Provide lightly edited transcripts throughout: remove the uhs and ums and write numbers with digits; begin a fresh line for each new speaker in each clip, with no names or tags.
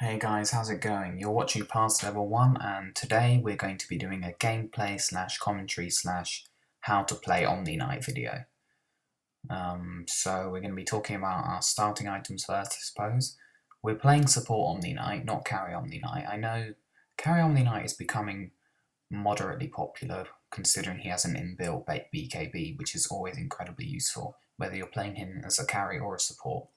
Hey guys, how's it going? You're watching Past Level 1 and today we're going to be doing a gameplay slash commentary slash how to play Omniknight video. So we're going to be talking about our starting items first, I suppose. We're playing support Omniknight, not carry Omniknight. I know carry Omniknight is becoming moderately popular considering he has an inbuilt BKB, which is always incredibly useful, whether you're playing him as a carry or a support.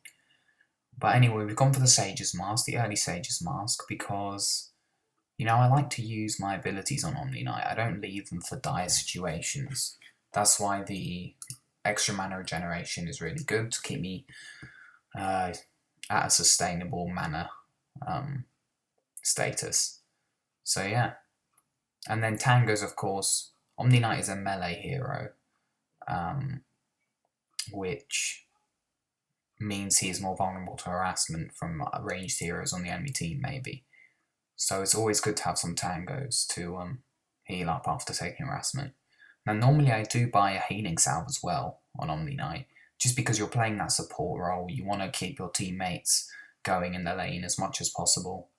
But anyway, we've gone for the Sage's Mask, the early Sage's Mask, because, I like to use my abilities on Omniknight. I don't leave them for dire situations. That's why the extra mana regeneration is really good to keep me at a sustainable mana status. So yeah. And then Tango's, of course, Omniknight is a melee hero, which means he is more vulnerable to harassment from ranged heroes on the enemy team, maybe. So it's always good to have some tangos to heal up after taking harassment. Now, normally I do buy a healing salve as well on Omniknight, just because you're playing that support role, you want to keep your teammates going in the lane as much as possible.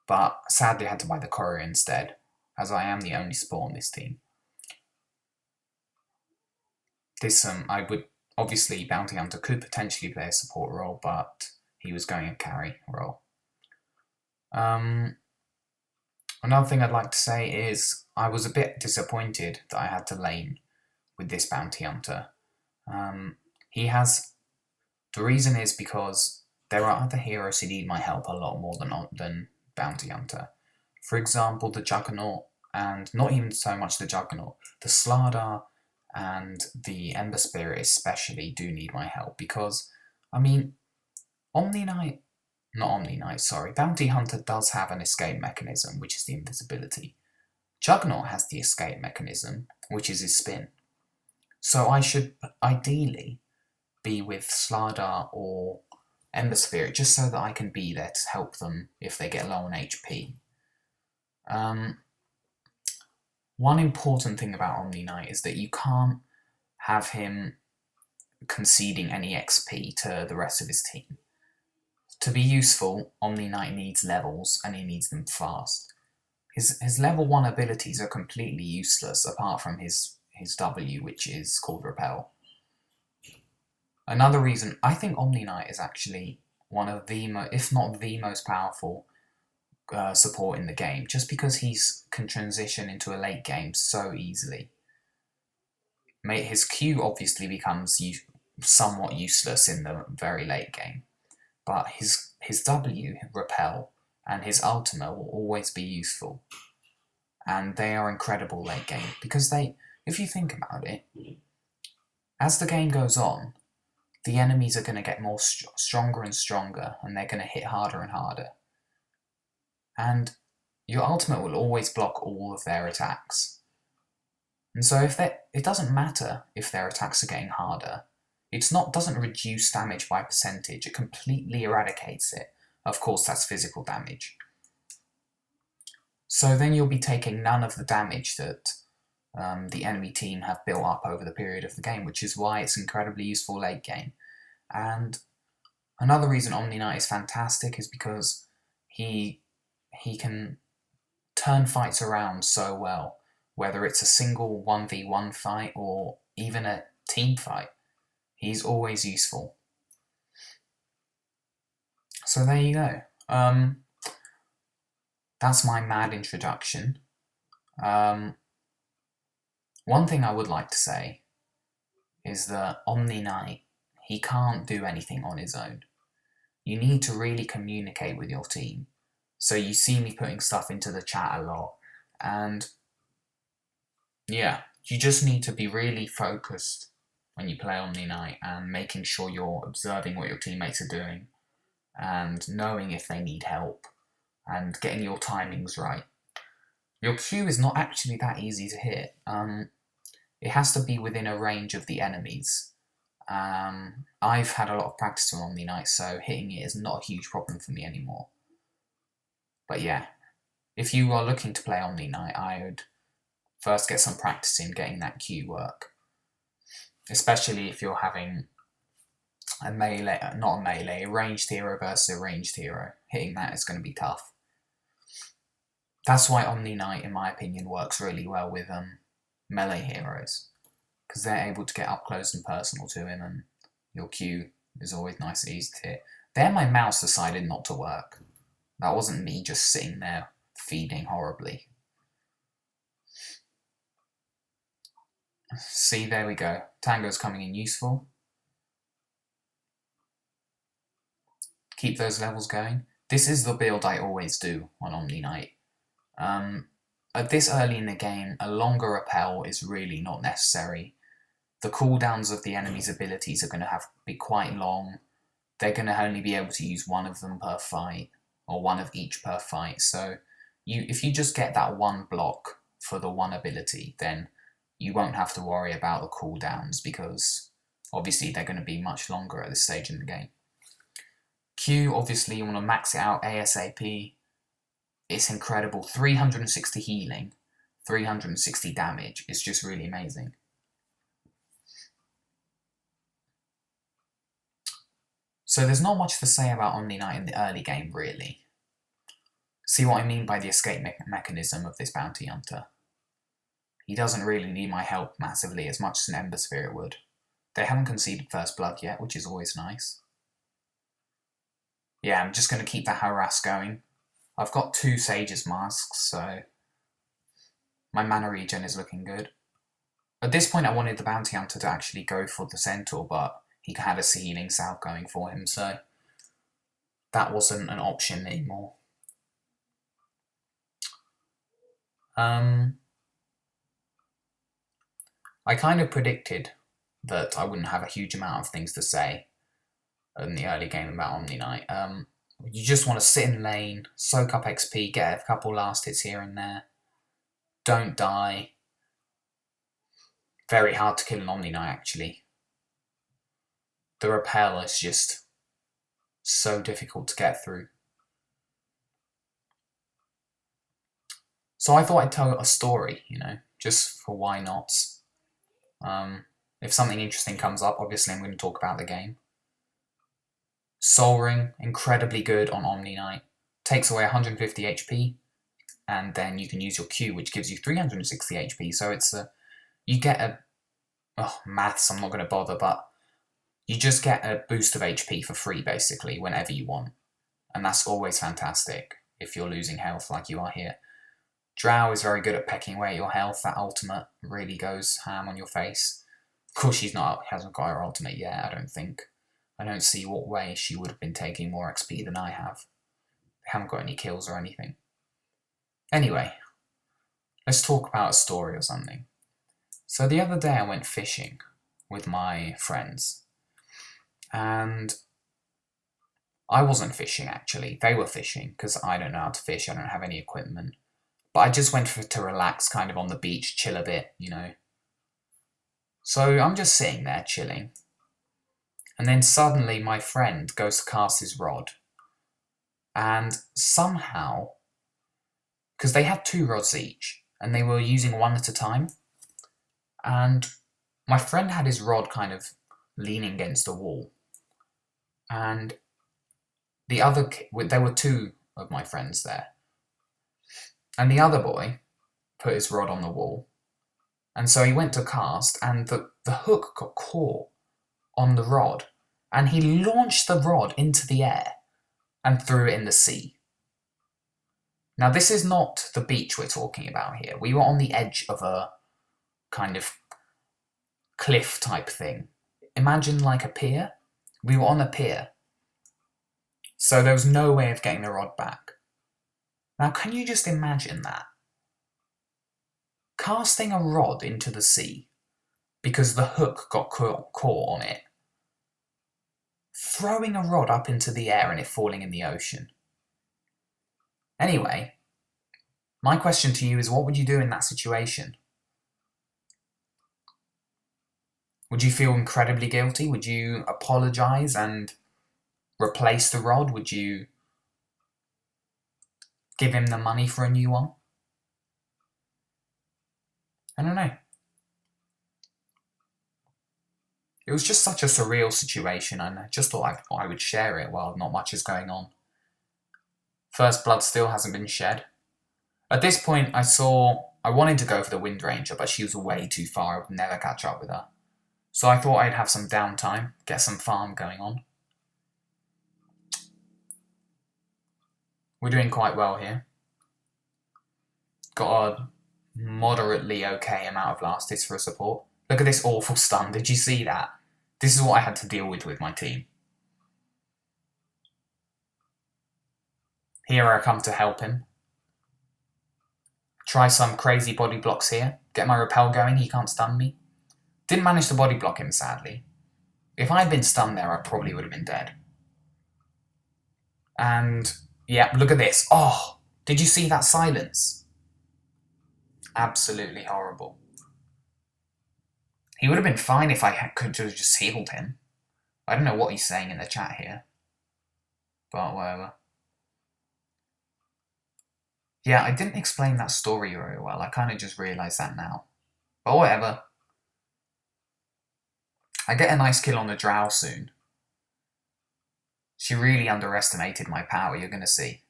But sadly I had to buy the courier instead, as I am the only support on this team. Obviously, Bounty Hunter could potentially play a support role, but he was going a carry role. Another thing I'd like to say is I was a bit disappointed that I had to lane with this Bounty Hunter. The reason is because there are other heroes who need my help a lot more than Bounty Hunter. For example, the Juggernaut, and not even so much the Juggernaut, the Slardar and the Ember Spirit especially do need my help because, Bounty Hunter does have an escape mechanism, which is the invisibility. Juggernaut has the escape mechanism, which is his spin. So I should ideally be with Slardar or Ember Spirit just so that I can be there to help them if they get low on HP. One important thing about Omniknight is that you can't have him conceding any XP to the rest of his team. To be useful, Omniknight needs levels, and he needs them fast. His level 1 abilities are completely useless apart from his W, which is called Repel. Another reason, I think Omniknight is actually one of the, if not the most powerful support in the game, just because he can transition into a late game so easily. His Q obviously becomes somewhat useless in the very late game, but his W, Repel, and his Ultima will always be useful, and they are incredible late game, because if you think about it, as the game goes on, the enemies are going to get more stronger and stronger, and they're going to hit harder and harder. And your ultimate will always block all of their attacks. And so it doesn't matter if their attacks are getting harder. It doesn't reduce damage by percentage, it completely eradicates it. Of course, that's physical damage. So then you'll be taking none of the damage that the enemy team have built up over the period of the game, which is why it's incredibly useful late game. And another reason Omniknight is fantastic is because he can turn fights around so well, whether it's a single 1v1 fight or even a team fight. He's always useful. So there you go. That's my mad introduction. One thing I would like to say is that Omniknight, he can't do anything on his own. You need to really communicate with your team. So you see me putting stuff into the chat a lot, and yeah, you just need to be really focused when you play Omniknight and making sure you're observing what your teammates are doing and knowing if they need help and getting your timings right. Your Q is not actually that easy to hit. It has to be within a range of the enemies. I've had a lot of practice on Omniknight, so hitting it is not a huge problem for me anymore. But yeah, if you are looking to play Omniknight, I would first get some practice in getting that Q work. Especially if you're having a melee, not a melee, a ranged hero versus a ranged hero. Hitting that is going to be tough. That's why Omniknight, in my opinion, works really well with melee heroes, because they're able to get up close and personal to him, and your Q is always nice and easy to hit. There my mouse decided not to work. That wasn't me just sitting there feeding horribly. See, there we go. Tango's coming in useful. Keep those levels going. This is the build I always do on Omniknight. At this early in the game, a longer repel is really not necessary. The cooldowns of the enemy's abilities are going to be quite long. They're going to only be able to use one of them per fight, or one of each per fight. So if you just get that one block for the one ability, then you won't have to worry about the cooldowns, because obviously they're going to be much longer at this stage in the game. Q, obviously you want to max it out ASAP. It's incredible. 360 healing, 360 damage. It's just really amazing. So there's not much to say about Omniknight in the early game, really. See what I mean by the escape mechanism of this bounty hunter? He doesn't really need my help massively, as much as an Ember Spirit would. They haven't conceded first blood yet, which is always nice. Yeah, I'm just going to keep that harass going. I've got 2 Sage's masks, so my mana regen is looking good. At this point I wanted the bounty hunter to actually go for the centaur, but he had a healing salve going for him, so that wasn't an option anymore. I kind of predicted that I wouldn't have a huge amount of things to say in the early game about Omniknight. You just want to sit in lane, soak up XP, get a couple last hits here and there. Don't die. Very hard to kill an Omniknight, actually. The repel is just so difficult to get through. So I thought I'd tell a story, just for why not. If something interesting comes up, obviously I'm going to talk about the game. Soul Ring, incredibly good on Omniknight. Takes away 150 HP, and then you can use your Q, which gives you 360 HP. So you get a... maths, I'm not going to bother, but you just get a boost of HP for free, basically, whenever you want. And that's always fantastic, if you're losing health like you are here. Drow is very good at pecking away at your health. That ultimate really goes ham on your face. Of course, hasn't got her ultimate yet, I don't think. I don't see what way she would have been taking more XP than I have. They haven't got any kills or anything. Anyway, let's talk about a story or something. So the other day I went fishing with my friends. And I wasn't fishing, actually. They were fishing, because I don't know how to fish. I don't have any equipment. But I just went to relax, kind of on the beach, chill a bit, So I'm just sitting there chilling. And then suddenly my friend goes to cast his rod. And somehow, because they had 2 rods each, and they were using one at a time, and my friend had his rod kind of leaning against the wall. And there were 2 of my friends there. And the other boy put his rod on the wall. And so he went to cast, and the hook got caught on the rod, and he launched the rod into the air and threw it in the sea. Now, this is not the beach we're talking about here. We were on the edge of a kind of cliff type thing. Imagine like a pier. We were on a pier. So there was no way of getting the rod back. Now, can you just imagine that? Casting a rod into the sea because the hook got caught on it. Throwing a rod up into the air and it falling in the ocean. Anyway, my question to you is, what would you do in that situation? Would you feel incredibly guilty? Would you apologise and replace the rod? Would you give him the money for a new one? I don't know. It was just such a surreal situation, and I just thought I would share it while not much is going on. First blood still hasn't been shed. At this point, I wanted to go for the Wind Ranger, but she was way too far. I would never catch up with her. So I thought I'd have some downtime, get some farm going on. We're doing quite well here. Got a moderately okay amount of last hits for a support. Look at this awful stun, did you see that? This is what I had to deal with my team. Here I come to help him. Try some crazy body blocks here. Get my repel going, he can't stun me. Didn't manage to body block him, sadly. If I'd been stunned there, I probably would have been dead. And, yeah, look at this. Oh, did you see that silence? Absolutely horrible. He would have been fine if I could have just healed him. I don't know what he's saying in the chat here. But whatever. Yeah, I didn't explain that story very well. I kind of just realised that now. But whatever. I get a nice kill on the Drow soon. She really underestimated my power, you're going to see.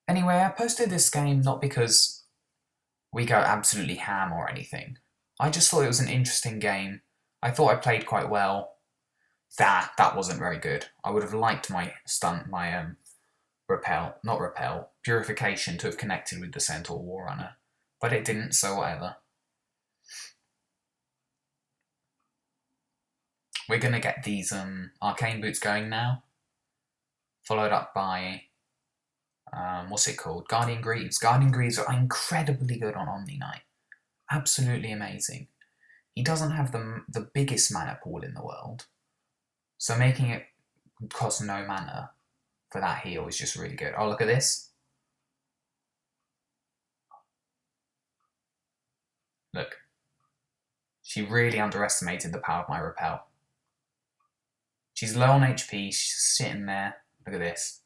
Anyway, I posted this game not because we go absolutely ham or anything. I just thought it was an interesting game. I thought I played quite well. That wasn't very good. I would have liked my purification to have connected with the Centaur Warrunner, but it didn't, so whatever. We're gonna get these arcane boots going now, followed up by what's it called? Guardian Greaves. Guardian Greaves are incredibly good on Omniknight. Absolutely amazing. He doesn't have the biggest mana pool in the world, so making it cost no mana for that heal is just really good. Oh, look at this. Look. She really underestimated the power of my repel. She's low on HP, she's sitting there. Look at this.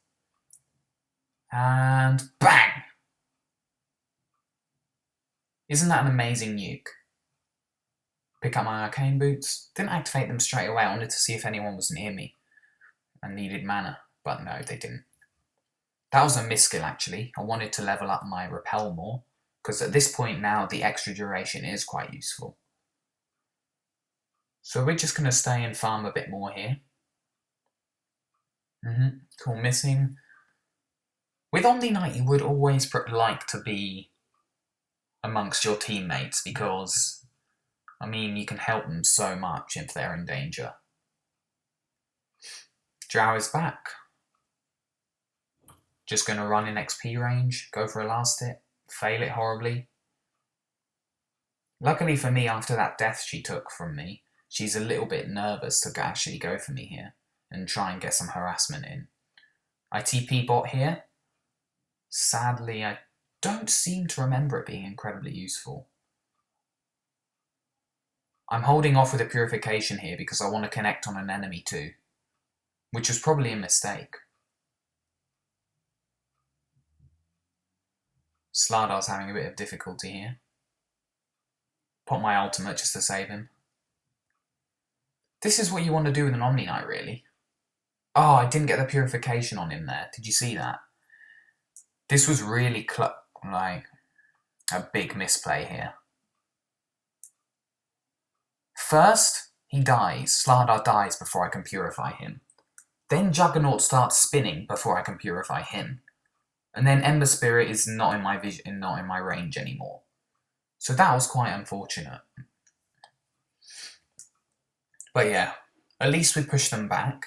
And bang! Isn't that an amazing nuke? Pick up my arcane boots. Didn't activate them straight away. I wanted to see if anyone was near me and needed mana, but no, they didn't. That was a miskill, actually. I wanted to level up my repel more, because at this point now, the extra duration is quite useful. So we're just going to stay and farm a bit more here. Cool, missing. With Omniknight, you would always like to be amongst your teammates, because, I mean, you can help them so much if they're in danger. Drow is back. Just going to run in XP range, go for a last hit, fail it horribly. Luckily for me, after that death she took from me, she's a little bit nervous to actually go for me here and try and get some harassment in. I TP bot here. Sadly, I don't seem to remember it being incredibly useful. I'm holding off with a purification here because I want to connect on an enemy too, which was probably a mistake. Slardar's having a bit of difficulty here. Put my ultimate just to save him. This is what you want to do with an Omniknight, really. Oh, I didn't get the purification on him there. Did you see that? This was really like a big misplay here. First, he dies. Slardar dies before I can purify him. Then Juggernaut starts spinning before I can purify him. And then Ember Spirit is not in my vision, not in my range anymore. So that was quite unfortunate. But yeah, at least we pushed them back.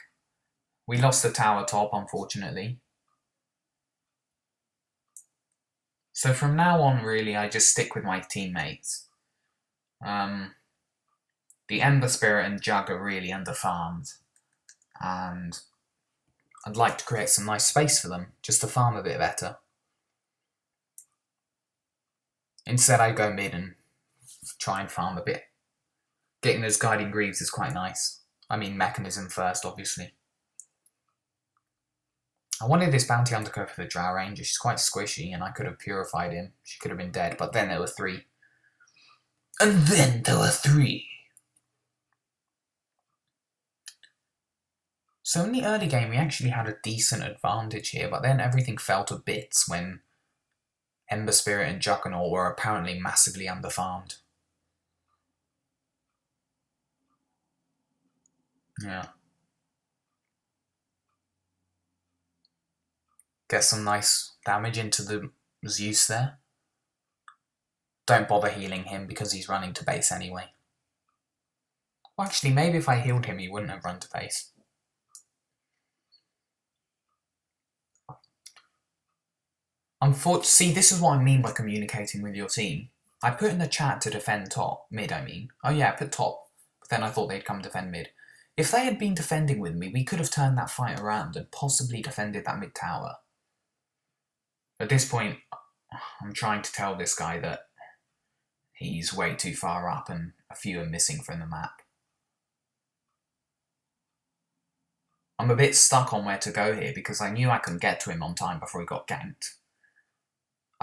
We lost the tower top, unfortunately. So from now on, really, I just stick with my teammates. The Ember Spirit and Jug are really underfarmed. And I'd like to create some nice space for them, just to farm a bit better. Instead, I go mid and try and farm a bit. Getting those Guiding Greaves is quite nice. I mean, Mechanism first, obviously. I wanted this Bounty Hunter to go for the Drow Ranger. She's quite squishy, and I could have purified him. She could have been dead, but then there were three. And then there were three. So in the early game, we actually had a decent advantage here, but then everything fell to bits when Ember Spirit and Juggernaut were apparently massively underfarmed. Yeah. Get some nice damage into the Zeus there. Don't bother healing him because he's running to base anyway. Well, actually, maybe if I healed him, he wouldn't have run to base. See, this is what I mean by communicating with your team. I put in the chat to defend top. Mid, I mean. Oh yeah, I put top. But then I thought they'd come defend mid. If they had been defending with me, we could have turned that fight around and possibly defended that mid tower. At this point, I'm trying to tell this guy that he's way too far up and a few are missing from the map. I'm a bit stuck on where to go here because I knew I couldn't get to him on time before he got ganked.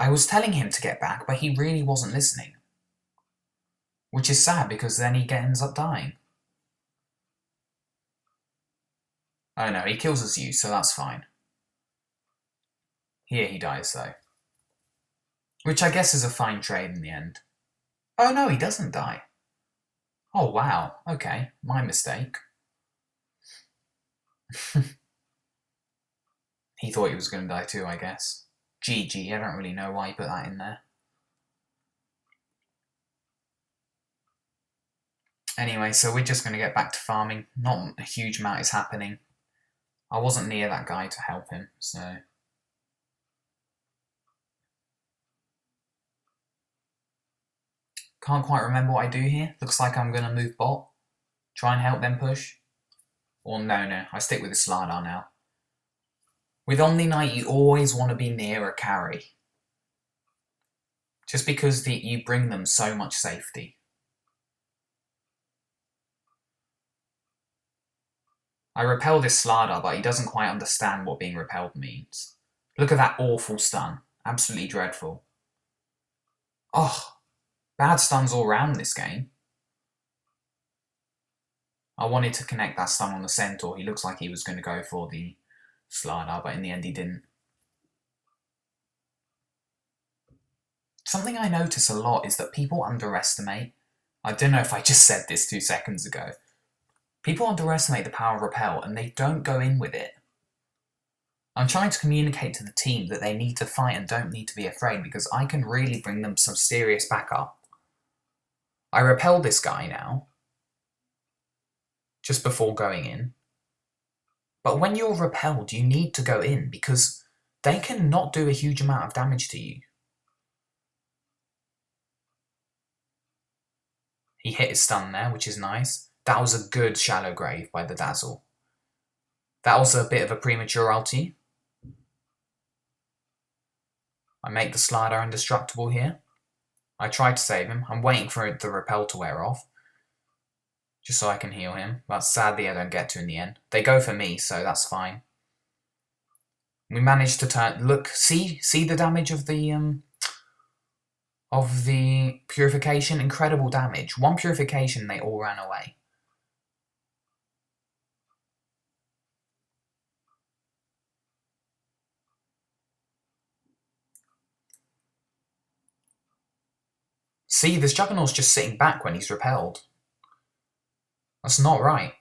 I was telling him to get back, but he really wasn't listening. Which is sad because then he ends up dying. Oh no, he kills his Zeus, so that's fine. Here he dies though. Which I guess is a fine trade in the end. Oh no, he doesn't die. Oh wow, okay, my mistake. He thought he was going to die too, I guess. GG, I don't really know why he put that in there. Anyway, so we're just going to get back to farming. Not a huge amount is happening. I wasn't near that guy to help him, so... Can't quite remember what I do here. Looks like I'm going to move bot. Try and help them push. Or no, I stick with the Slardar now. With Omniknight, you always want to be near a carry. Just because you bring them so much safety. I repel this Slardar, but he doesn't quite understand what being repelled means. Look at that awful stun. Absolutely dreadful. Oh, bad stuns all round this game. I wanted to connect that stun on the Centaur. He looks like he was going to go for the Slardar, but in the end he didn't. Something I notice a lot is that people underestimate. I don't know if I just said this 2 seconds ago. People underestimate the power of repel and they don't go in with it. I'm trying to communicate to the team that they need to fight and don't need to be afraid because I can really bring them some serious backup. I repel this guy now, just before going in. But when you're repelled, you need to go in because they can not do a huge amount of damage to you. He hit his stun there, which is nice. That was a good shallow grave by the Dazzle. That was a bit of a premature ulti. I make the Slardar indestructible here. I tried to save him. I'm waiting for the repel to wear off. Just so I can heal him. But sadly I don't get to in the end. They go for me, so that's fine. We managed to turn... Look, see the damage of the purification? Incredible damage. One purification, they all ran away. See, this Juggernaut's just sitting back when he's repelled. That's not right.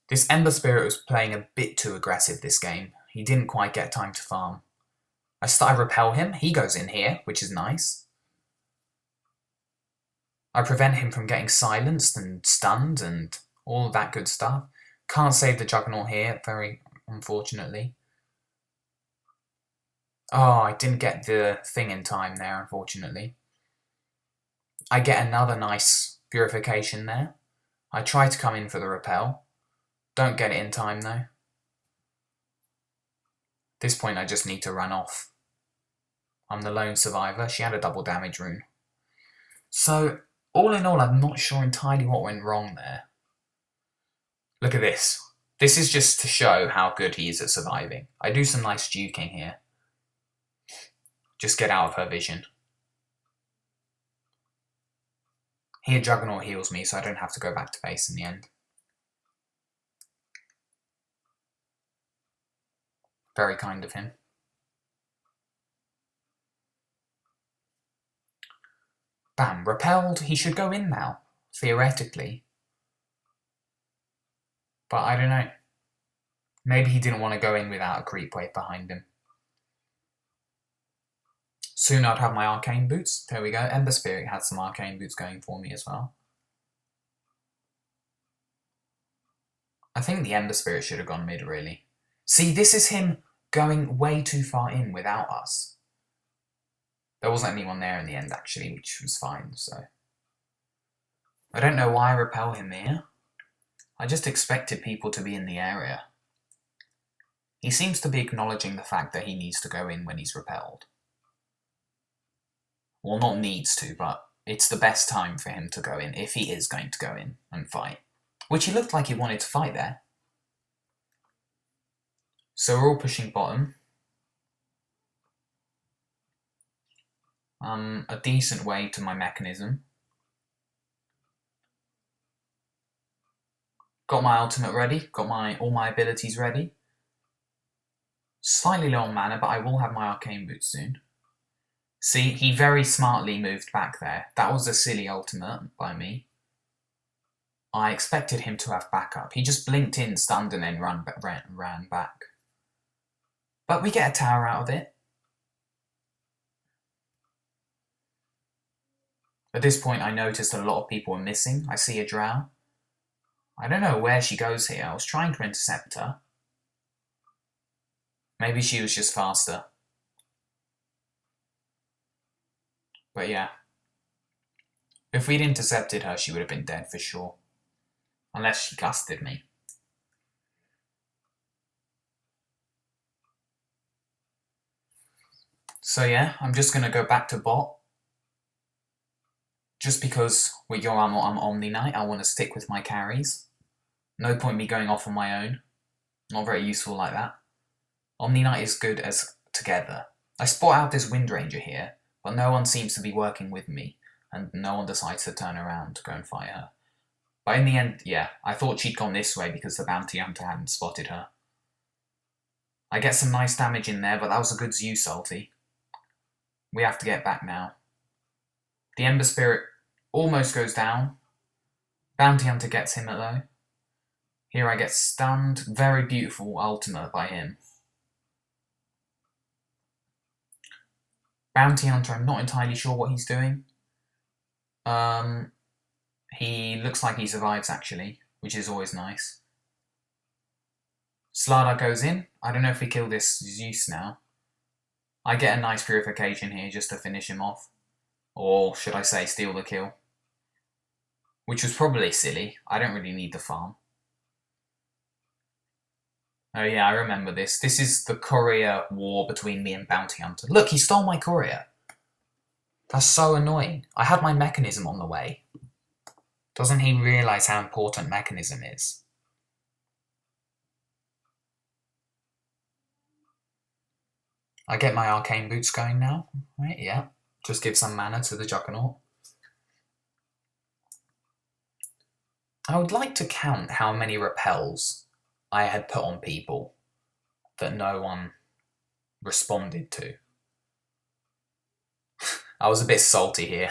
This Ember Spirit was playing a bit too aggressive this game. He didn't quite get time to farm. I repel him, he goes in here, which is nice. I prevent him from getting silenced and stunned and all of that good stuff. Can't save the Juggernaut here, very unfortunately. Oh, I didn't get the thing in time there, unfortunately. I get another nice purification there. I try to come in for the repel. Don't get it in time though. At this point I just need to run off. I'm the lone survivor. She had a double damage rune. So, all in all, I'm not sure entirely what went wrong there. Look at this. This is just to show how good he is at surviving. I do some nice juking here. Just get out of her vision. Here Juggernaut heals me, so I don't have to go back to base in the end. Very kind of him. Bam, repelled. He should go in now, theoretically. But I don't know. Maybe he didn't want to go in without a creep wave behind him. Soon I'd have my arcane boots. There we go. Ember Spirit had some arcane boots going for me as well. I think the Ember Spirit should have gone mid, really. See, this is him going way too far in without us. There wasn't anyone there in the end, actually, which was fine, so... I don't know why I repel him here. I just expected people to be in the area. He seems to be acknowledging the fact that he needs to go in when he's repelled. Well, not needs to, but it's the best time for him to go in, if he is going to go in and fight. Which he looked like he wanted to fight there. So we're all pushing bottom. A decent way to my mechanism. Got my ultimate ready, got all my abilities ready. Slightly low on mana, but I will have my arcane boots soon. See, he very smartly moved back there. That was a silly ultimate by me. I expected him to have backup. He just blinked in, stunned, and then ran back. But we get a tower out of it. At this point, I noticed a lot of people were missing. I see a drow. I don't know where she goes here. I was trying to intercept her. Maybe she was just faster. But yeah. If we'd intercepted her, she would have been dead for sure. Unless she gusted me. So yeah, I'm just going to go back to bot. Just because with your armor I'm Omniknight, I want to stick with my carries. No point me going off on my own. Not very useful like that. Omniknight is good as together. I spot out this Windranger here, but no one seems to be working with me, and no one decides to turn around to go and fight her. But in the end, yeah, I thought she'd gone this way because the bounty hunter hadn't spotted her. I get some nice damage in there, but that was a good Zeus ulti. We have to get back now. The Ember Spirit almost goes down. Bounty hunter gets him at low. Here I get stunned. Very beautiful ultimate by him. Bounty hunter, I'm not entirely sure what he's doing. He looks like he survives actually, which is always nice. Slardar goes in. I don't know if we kill this Zeus now. I get a nice purification here just to finish him off. Or should I say steal the kill. Which was probably silly. I don't really need the farm. Oh yeah, I remember this. This is the courier war between me and Bounty Hunter. Look, he stole my courier. That's so annoying. I had my mechanism on the way. Doesn't he realise how important mechanism is? I get my arcane boots going now. Right, yeah. Just give some mana to the Juggernaut. I would like to count how many repels I had put on people that no one responded to. I was a bit salty here.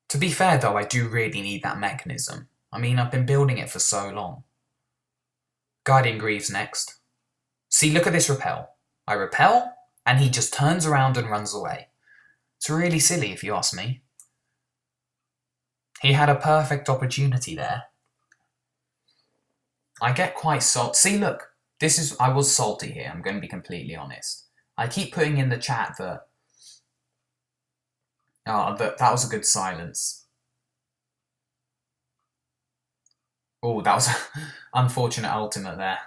To be fair though, I do really need that mechanism. I mean, I've been building it for so long. Guardian Greaves next. See, look at this repel. I repel, and he just turns around and runs away. It's really silly if you ask me. He had a perfect opportunity there. I get quite salty. See, look, I was salty here, I'm going to be completely honest. I keep putting in the chat that that was a good silence. Oh, that was an unfortunate ultimate there.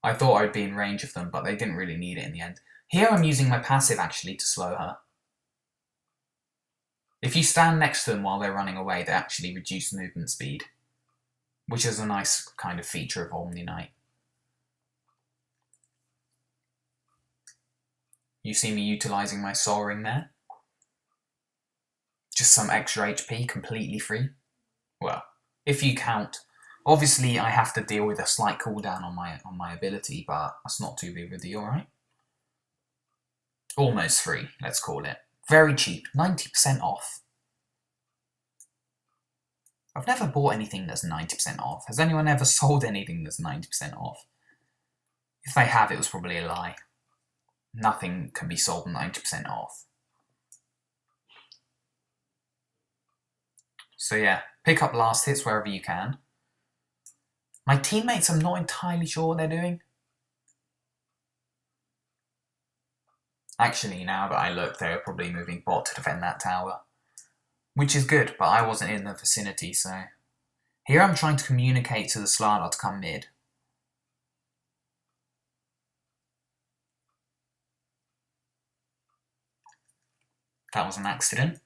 I thought I'd be in range of them, but they didn't really need it in the end. Here I'm using my passive actually to slow her. If you stand next to them while they're running away, they actually reduce movement speed, which is a nice kind of feature of Omniknight. You see me utilising my Soul Ring there. Just some extra HP, completely free. Well, if you count Obviously, I have to deal with a slight cooldown on my ability, but that's not too big of a deal, right? Almost free, let's call it. Very cheap, 90% off. I've never bought anything that's 90% off. Has anyone ever sold anything that's 90% off? If they have, it was probably a lie. Nothing can be sold 90% off. So yeah, pick up last hits wherever you can. My teammates, I'm not entirely sure what they're doing. Actually, now that I look, they're probably moving bot to defend that tower. Which is good, but I wasn't in the vicinity, so... Here I'm trying to communicate to the Slardar to come mid. That was an accident.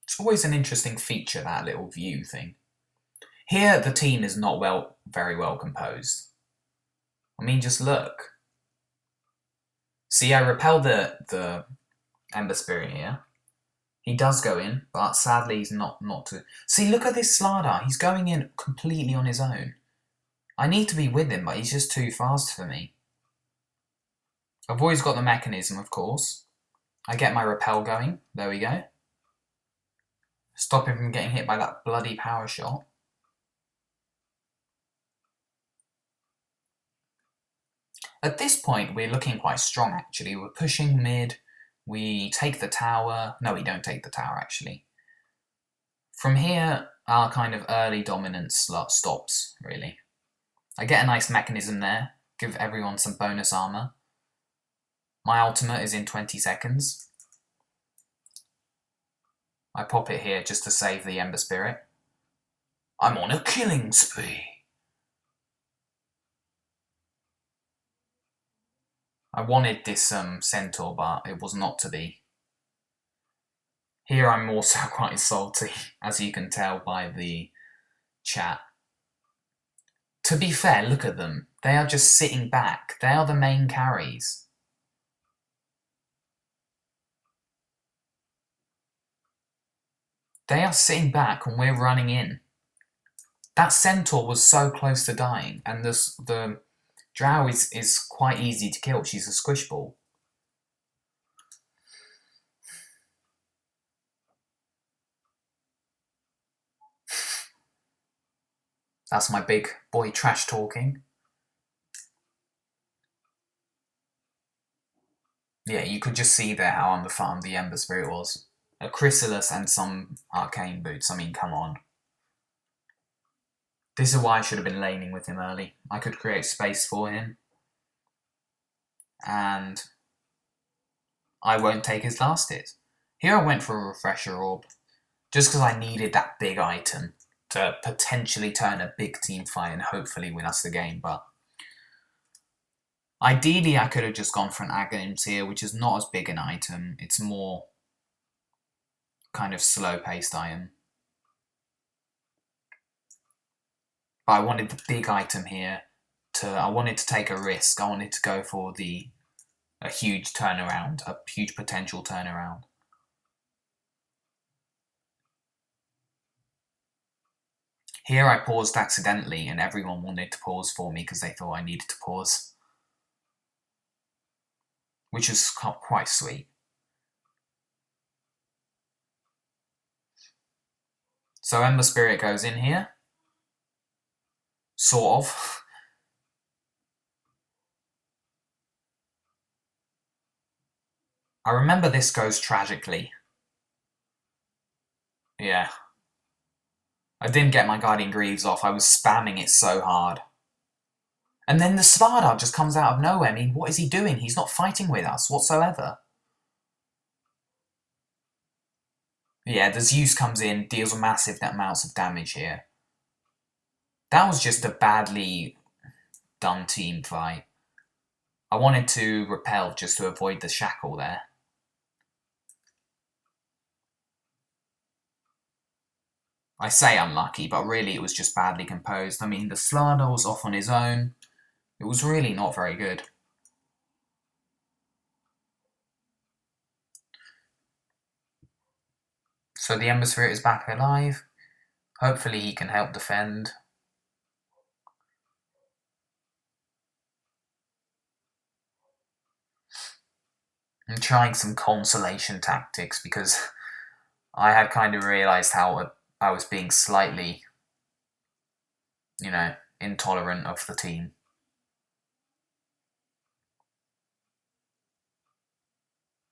It's always an interesting feature, that little view thing. Here, the team is not very well composed. I mean, just look. See, I repel the Ember Spirit here. He does go in, but sadly he's not to... See, look at this Slardar. He's going in completely on his own. I need to be with him, but he's just too fast for me. I've always got the mechanism, of course. I get my repel going. There we go. Stop him from getting hit by that bloody power shot. At this point, we're looking quite strong, actually. We're pushing mid. We take the tower. No, we don't take the tower, actually. From here, our kind of early dominance stops, really. I get a nice mechanism there. Give everyone some bonus armor. My ultimate is in 20 seconds. I pop it here just to save the Ember Spirit. I'm on a killing spree. I wanted this centaur, but it was not to be. Here I'm also quite salty, as you can tell by the chat. To be fair, look at them. They are just sitting back. They are the main carries. They are sitting back and we're running in. That centaur was so close to dying, and the drow is quite easy to kill. She's a squish ball. That's my big boy trash talking. Yeah, you could just see there how underfarmed the Ember Spirit was. A Chrysalis and some arcane boots. I mean, come on. This is why I should have been laning with him early. I could create space for him. And I won't take his last hit. Here I went for a Refresher Orb. Just because I needed that big item to potentially turn a big team fight and hopefully win us the game. But ideally, I could have just gone for an Aghanims here, which is not as big an item. It's more kind of slow-paced item. But I wanted the big item here. I wanted to take a risk. I wanted to go for a huge turnaround, a huge potential turnaround. Here I paused accidentally, and everyone wanted to pause for me because they thought I needed to pause. Which was quite sweet. So Ember Spirit goes in here. Sort of. I remember this goes tragically. Yeah. I didn't get my Guardian Greaves off. I was spamming it so hard. And then the Slardar just comes out of nowhere. I mean, what is he doing? He's not fighting with us whatsoever. Yeah, the Zeus comes in, deals massive amounts of damage here. That was just a badly done team fight. I wanted to repel just to avoid the shackle there. I say unlucky, but really it was just badly composed. I mean, the Slardar was off on his own. It was really not very good. So the Ember Spirit is back alive. Hopefully he can help defend. I'm trying some consolation tactics because I had kind of realised how I was being slightly, intolerant of the team.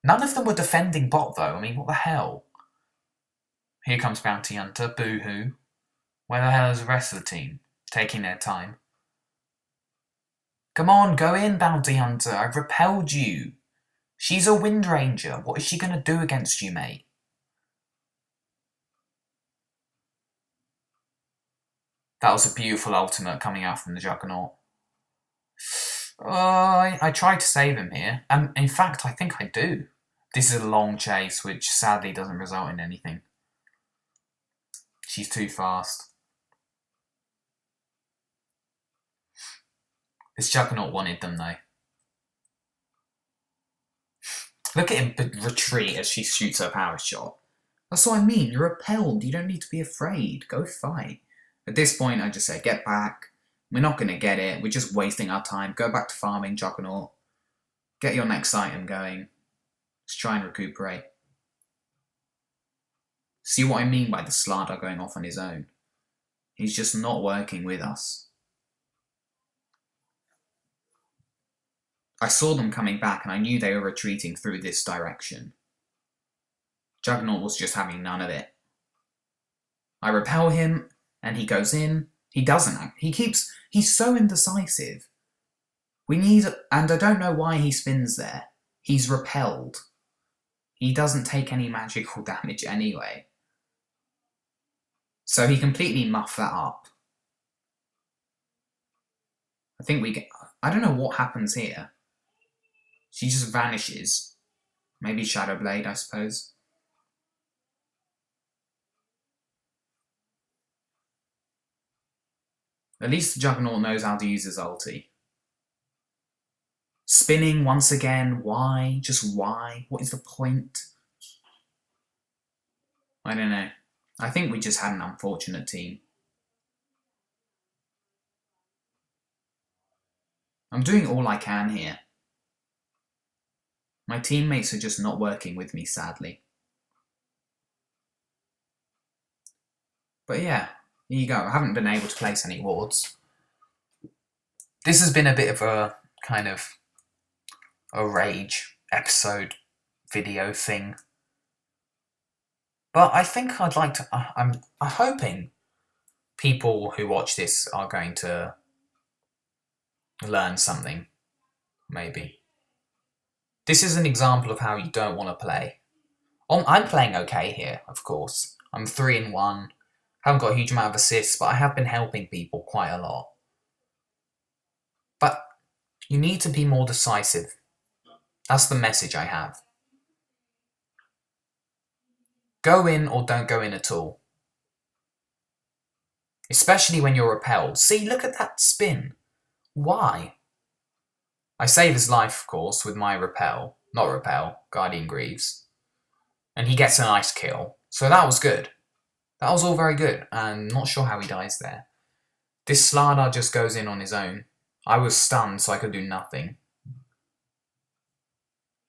None of them were defending bot though. I mean, what the hell? Here comes Bounty Hunter. Boo-hoo. Where the hell is the rest of the team? Taking their time. Come on, go in, Bounty Hunter. I've repelled you. She's a Wind Ranger. What is she going to do against you, mate? That was a beautiful ultimate coming out from the Juggernaut. I tried to save him here. And in fact, I think I do. This is a long chase, which sadly doesn't result in anything. She's too fast. This Juggernaut wanted them, though. Look at him retreat as she shoots her power shot. That's what I mean. You're repelled. You don't need to be afraid. Go fight. At this point, I just say, get back. We're not going to get it. We're just wasting our time. Go back to farming, Juggernaut. Get your next item going. Let's try and recuperate. See what I mean by the Slardar going off on his own? He's just not working with us. I saw them coming back and I knew they were retreating through this direction. Juggernaut was just having none of it. I repel him and he goes in. He doesn't act. He's so indecisive. And I don't know why he spins there. He's repelled. He doesn't take any magical damage anyway. So he completely muffed that up. I think I don't know what happens here. She just vanishes. Maybe Shadow Blade, I suppose. At least the Juggernaut knows how to use his ulti. Spinning once again. Why? Just why? What is the point? I don't know. I think we just had an unfortunate team. I'm doing all I can here. My teammates are just not working with me, sadly. But yeah, here you go. I haven't been able to place any wards. This has been a bit of a kind of a rage episode video thing. But I think I'd like to... I'm hoping people who watch this are going to learn something, maybe. This is an example of how you don't want to play. I'm playing okay here, of course. I'm 3-1. Haven't got a huge amount of assists, but I have been helping people quite a lot. But you need to be more decisive. That's the message I have. Go in or don't go in at all. Especially when you're repelled. See, look at that spin. Why? I save his life, of course, with my repel. Not repel, Guardian Greaves. And he gets a nice kill. So that was good. That was all very good. I'm not sure how he dies there. This Slardar just goes in on his own. I was stunned, so I could do nothing.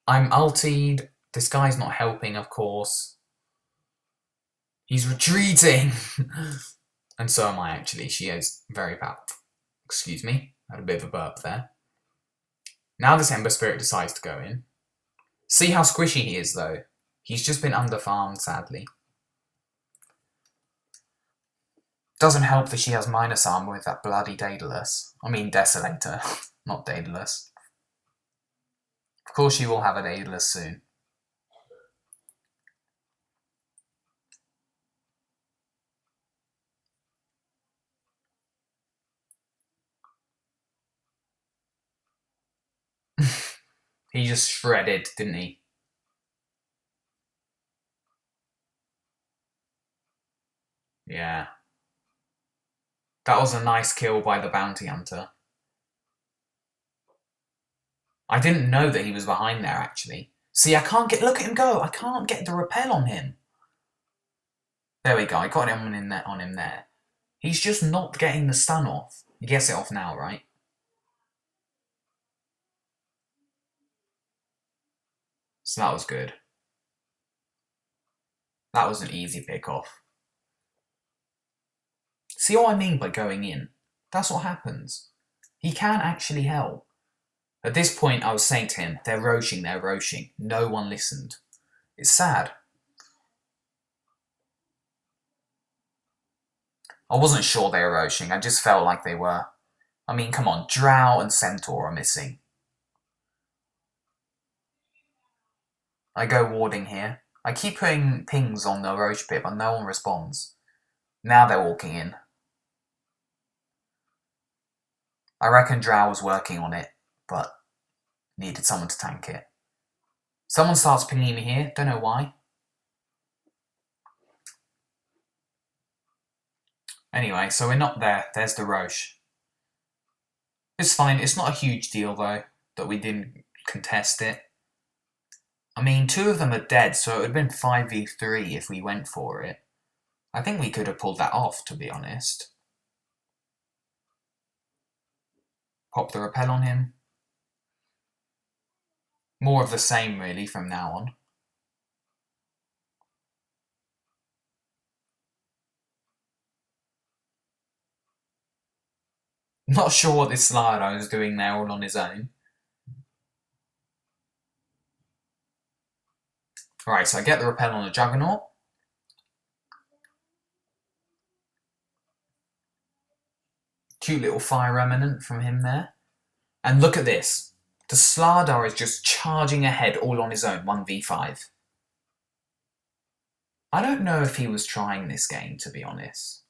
I'm ultied. This guy's not helping, of course. He's retreating! And so am I, actually. She is very powerful. Excuse me. I had a bit of a burp there. Now this Ember Spirit decides to go in. See how squishy he is, though. He's just been underfarmed, sadly. Doesn't help that she has minus armor with that bloody Daedalus. I mean Desolator, not Daedalus. Of course she will have a Daedalus soon. He just shredded, didn't he? Yeah. That was a nice kill by the Bounty Hunter. I didn't know that he was behind there, actually. See, I can't get... Look at him go! I can't get the repel on him. There we go, I got him on him there. He's just not getting the stun off. He gets it off now, right? So that was good. That was an easy pick-off. See what I mean by going in? That's what happens. He can actually help. At this point, I was saying to him, they're roaching, they're roaching. No one listened. It's sad. I wasn't sure they were roaching, I just felt like they were. I mean, come on, Drow and Centaur are missing. I go warding here. I keep putting pings on the roach pit, but no one responds. Now they're walking in. I reckon Drow was working on it, but needed someone to tank it. Someone starts pinging me here, don't know why. Anyway, so we're not there. There's the Roche. It's fine. It's not a huge deal, though, that we didn't contest it. I mean, 2 of them are dead, so it would have been 5v3 if we went for it. I think we could have pulled that off, to be honest. Pop the repel on him. More of the same, really, from now on. Not sure what this Slido is doing there all on his own. Right, so I get the repel on the Juggernaut. Cute little fire remnant from him there. And look at this. The Slardar is just charging ahead all on his own, 1v5. I don't know if he was trying this game, to be honest.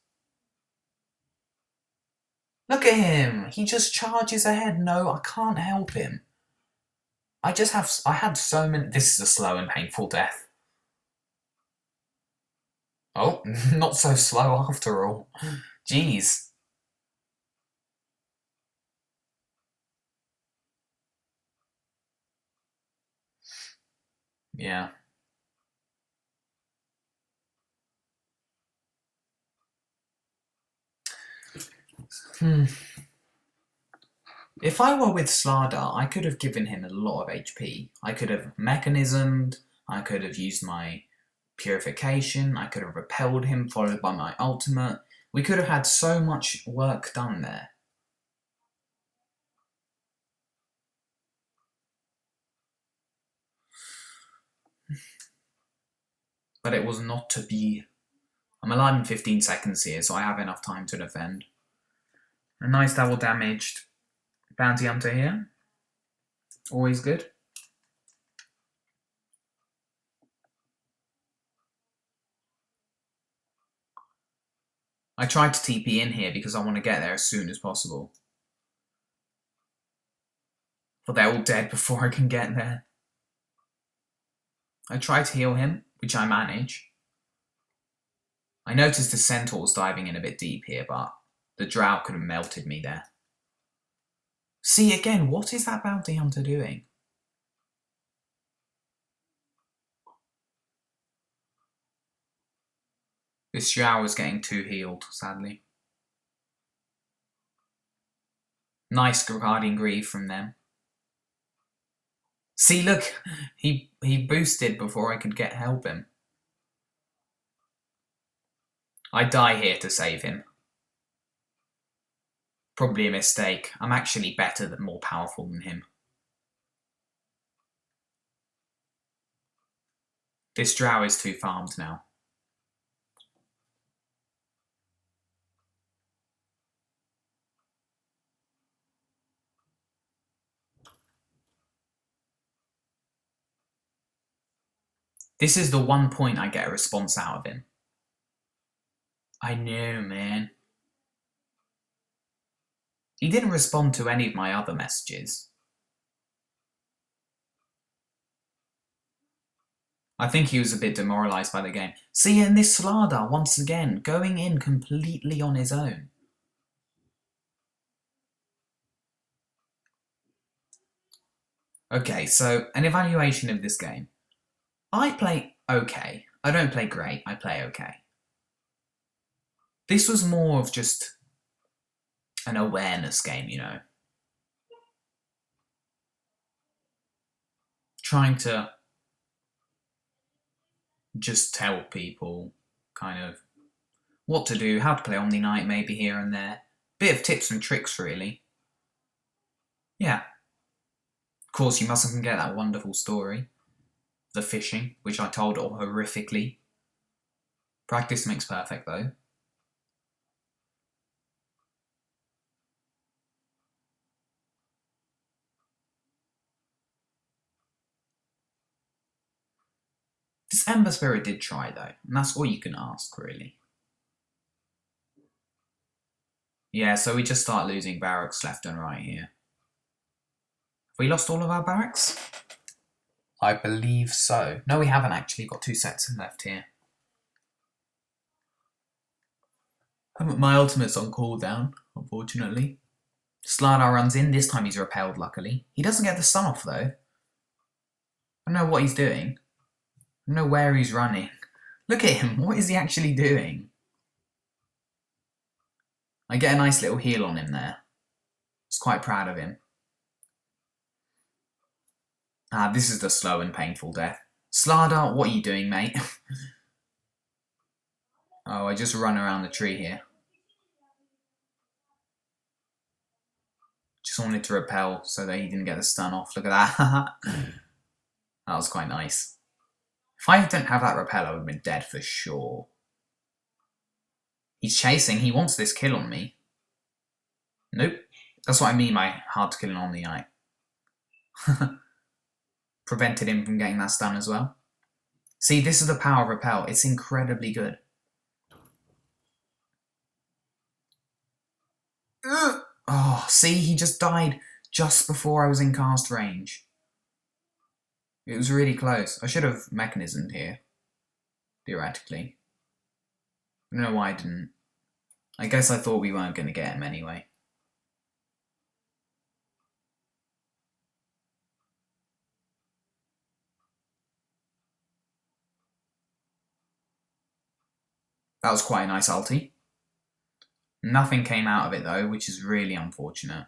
Look at him! He just charges ahead. No, I can't help him. I had so many... This is a slow and painful death. Oh, not so slow after all. Jeez. Yeah. If I were with Slardar, I could have given him a lot of HP. I could have mechanismed, I could have used my purification, I could have repelled him, followed by my ultimate. We could have had so much work done there. But it was not to be. I'm alive in 15 seconds here, so I have enough time to defend. A nice double damaged bounty hunter here. Always good. I tried to TP in here because I want to get there as soon as possible. But they're all dead before I can get there. I tried to heal him, which I manage. I noticed the Centaur's diving in a bit deep here, but the Drow could have melted me there. See, again, what is that bounty hunter doing? This Drow is getting too healed, sadly. Nice Guardian Greave from them. See, look, he boosted before I could help him. I die here to save him. Probably a mistake. I'm actually better more powerful than him. This Drow is too farmed now. This is the one point I get a response out of him. I know, man. He didn't respond to any of my other messages. I think he was a bit demoralised by the game. See, and this Slardar, once again, going in completely on his own. Okay, so an evaluation of this game. I play okay. I don't play great, I play okay. This was more of just an awareness game, you know. Trying to just tell people kind of what to do, how to play Omniknight maybe here and there. Bit of tips and tricks, really. Yeah. Of course, you mustn't forget that wonderful story. The fishing, which I told horrifically. Practice makes perfect, though. This Ember Spirit did try, though, and that's all you can ask, really. Yeah, so we just start losing barracks left and right here. Have we lost all of our barracks? I believe so. No, we haven't actually. Got 2 sets left here. My ultimate's on cooldown, unfortunately. Slardar runs in. This time he's repelled, luckily. He doesn't get the stun off, though. I don't know what he's doing. I don't know where he's running. Look at him. What is he actually doing? I get a nice little heal on him there. I was quite proud of him. This is the slow and painful death. Slardar, what are you doing, mate? Oh, I just run around the tree here. Just wanted to repel so that he didn't get the stun off. Look at that. That was quite nice. If I didn't have that repel, I would have been dead for sure. He's chasing. He wants this kill on me. Nope. That's what I mean by hard to kill an Omniknight. Prevented him from getting that stun as well. See, this is the power of repel. It's incredibly good. Oh, see, he just died just before I was in cast range. It was really close. I should have mechanismed here, theoretically. I don't know why I didn't. I guess I thought we weren't going to get him anyway. That was quite a nice ulti. Nothing came out of it though, which is really unfortunate.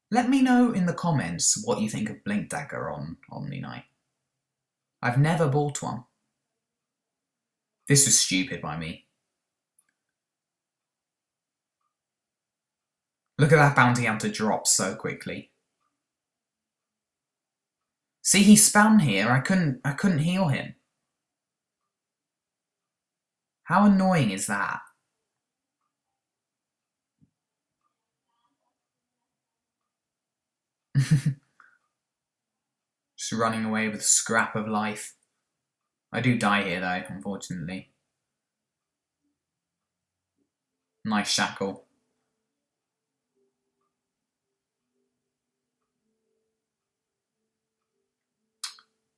Let me know in the comments what you think of Blink Dagger on Omniknight. I've never bought one. This was stupid by me. Look at that bounty hunter drop so quickly. See, he spun here. I couldn't heal him. How annoying is that? Just running away with a scrap of life. I do die here though, unfortunately. Nice shackle.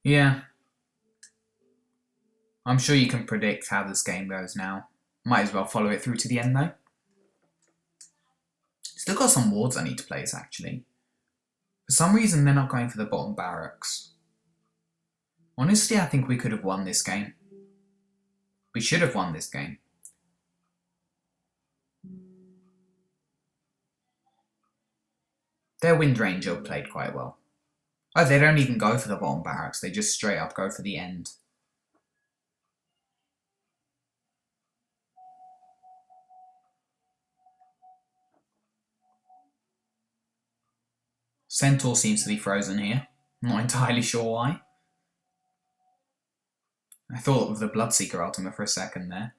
Yeah. I'm sure you can predict how this game goes now. Might as well follow it through to the end though. Still got some wards I need to place actually. For some reason they're not going for the bottom barracks. Honestly, I think we could have won this game. We should have won this game. Their Wind Ranger played quite well. Oh, they don't even go for the bottom barracks, they just straight up go for the end. Centaur seems to be frozen here. I'm not entirely sure why. I thought of the Bloodseeker ultimate for a second there.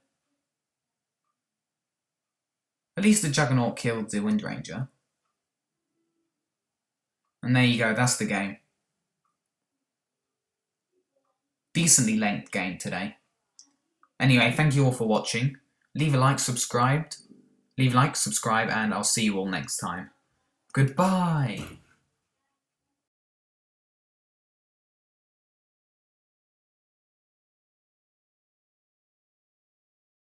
At least the Juggernaut killed the Wind Ranger. And there you go, that's the game. Decently length game today. Anyway, thank you all for watching. Leave a like, subscribe, and I'll see you all next time. Goodbye!